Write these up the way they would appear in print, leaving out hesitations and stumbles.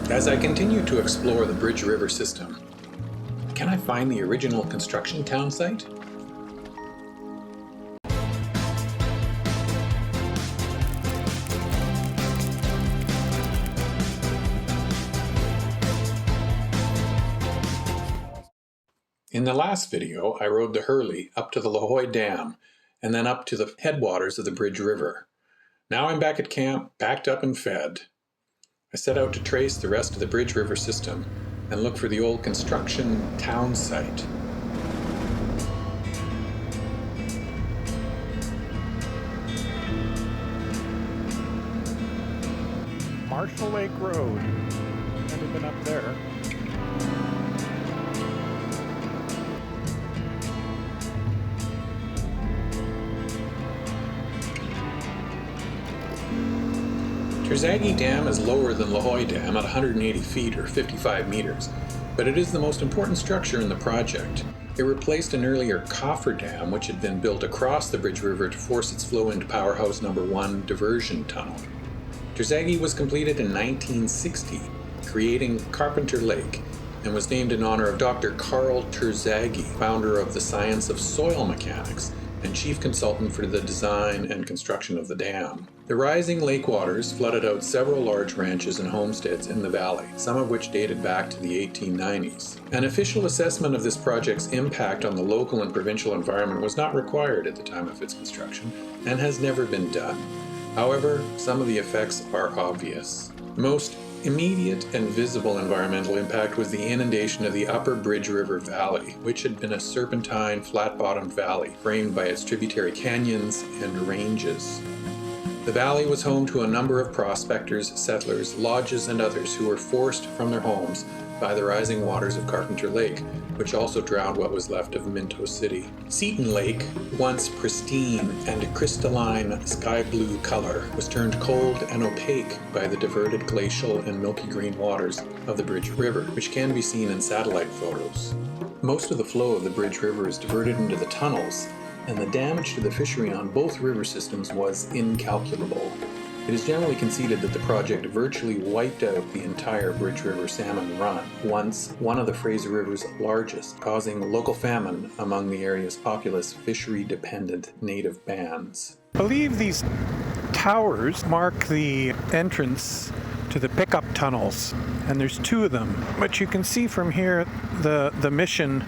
As I continue to explore the Bridge River system, can I find the original construction town site? In the last video, I rode the Hurley up to the Terzaghi Dam and then up to the headwaters of the Bridge River. Now I'm back at camp, packed up and fed. I set out to trace the rest of the Bridge River system and look for the old construction town site. Marshall Lake Road. Never been up there. Terzagi Dam is lower than Terzagi Dam at 180 feet or 55 meters, but it is the most important structure in the project. It replaced an earlier cofferdam which had been built across the Bridge River to force its flow into Powerhouse No. 1 diversion tunnel. Terzagi was completed in 1960, creating Carpenter Lake, and was named in honor of Dr. Carl Terzaghi, founder of the science of soil mechanics and chief consultant for the design and construction of the dam. The rising lake waters flooded out several large ranches and homesteads in the valley, some of which dated back to the 1890s. An official assessment of this project's impact on the local and provincial environment was not required at the time of its construction and has never been done. However, some of the effects are obvious. The most immediate and visible environmental impact was the inundation of the upper Bridge River Valley, which had been a serpentine, flat-bottomed valley framed by its tributary canyons and ranges. The valley was home to a number of prospectors, settlers, lodges, and others who were forced from their homes by the rising waters of Carpenter Lake, which also drowned what was left of Minto City. Seton Lake, once pristine and crystalline sky blue color, was turned cold and opaque by the diverted glacial and milky green waters of the Bridge River, which can be seen in satellite photos. Most of the flow of the Bridge River is diverted into the tunnels, and the damage to the fishery on both river systems was incalculable. It is generally conceded that the project virtually wiped out the entire Bridge River salmon run, once one of the Fraser River's largest, causing local famine among the area's populous fishery-dependent native bands. I believe these towers mark the entrance to the pickup tunnels, and there's two of them. But you can see from here the mission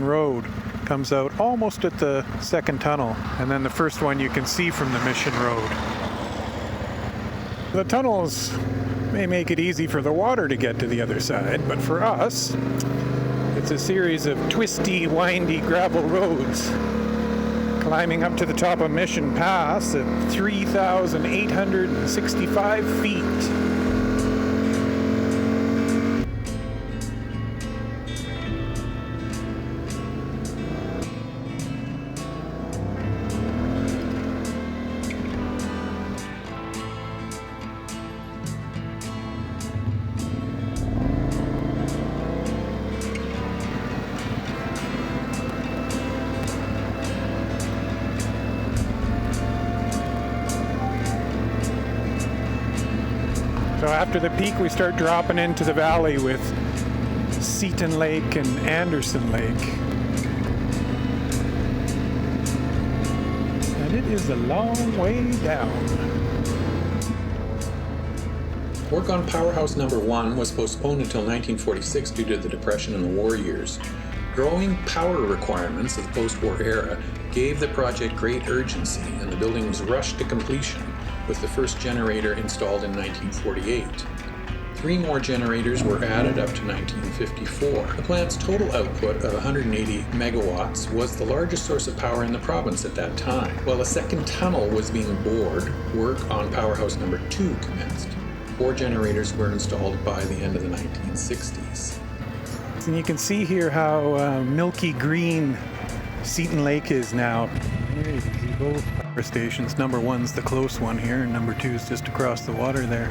road comes out almost at the second tunnel, and then the first one you can see from the mission road. The tunnels may make it easy for the water to get to the other side, but for us, it's a series of twisty, windy gravel roads climbing up to the top of Mission Pass at 3,865 feet. So after the peak, we start dropping into the valley with Seton Lake and Anderson Lake. And it is a long way down. Work on Powerhouse No. 1 was postponed until 1946 due to the Depression and the war years. Growing power requirements of the post-war era gave the project great urgency, and the building was rushed to completion, with the first generator installed in 1948. 3 more generators were added up to 1954. The plant's total output of 180 megawatts was the largest source of power in the province at that time. While a second tunnel was being bored, work on Powerhouse No. 2 commenced. 4 generators were installed by the end of the 1960s. And you can see here how milky green Seton Lake is now. Here you can see both power stations. Number 1's the close one here, and number 2 is just across the water there.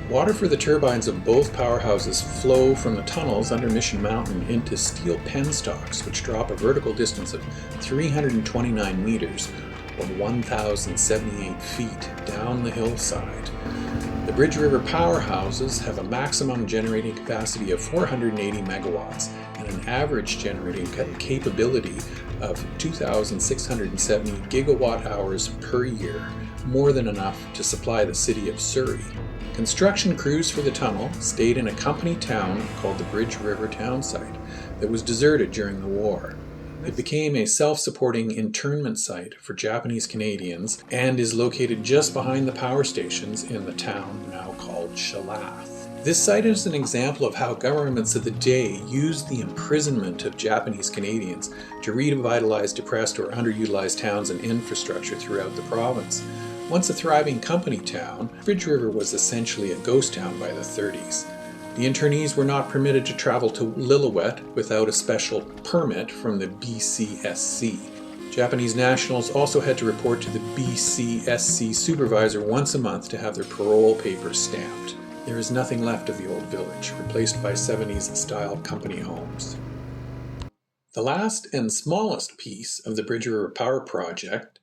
Water for the turbines of both powerhouses flow from the tunnels under Mission Mountain into steel penstocks, which drop a vertical distance of 329 meters, or 1,078 feet down the hillside. The Bridge River Powerhouses have a maximum generating capacity of 480 megawatts and an average generating capability of 2,670 gigawatt hours per year, more than enough to supply the city of Surrey. Construction crews for the tunnel stayed in a company town called the Bridge River townsite that was deserted during the war. It became a self-supporting internment site for Japanese Canadians and is located just behind the power stations in the town now called Shalath. This site is an example of how governments of the day used the imprisonment of Japanese Canadians to revitalize depressed or underutilized towns and infrastructure throughout the province. Once a thriving company town, Bridge River was essentially a ghost town by the 30s. The internees were not permitted to travel to Lillooet without a special permit from the BCSC. Japanese nationals also had to report to the BCSC supervisor once a month to have their parole papers stamped. There is nothing left of the old village, replaced by 70s-style company homes. The last and smallest piece of the Bridge River Power Project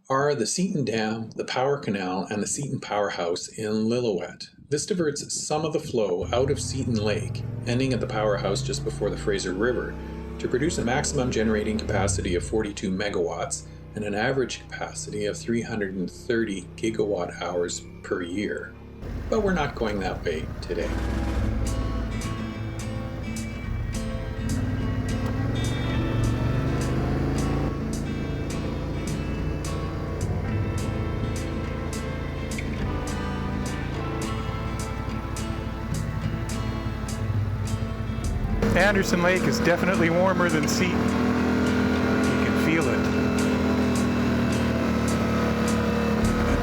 are the Seton Dam, the Power Canal, and the Seton Powerhouse in Lillooet. This diverts some of the flow out of Seton Lake, ending at the powerhouse just before the Fraser River, to produce a maximum generating capacity of 42 megawatts and an average capacity of 330 gigawatt hours per year. But we're not going that way today. Anderson Lake is definitely warmer than Seton. You can feel it.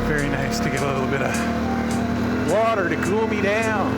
Very nice to get a little bit of water to cool me down.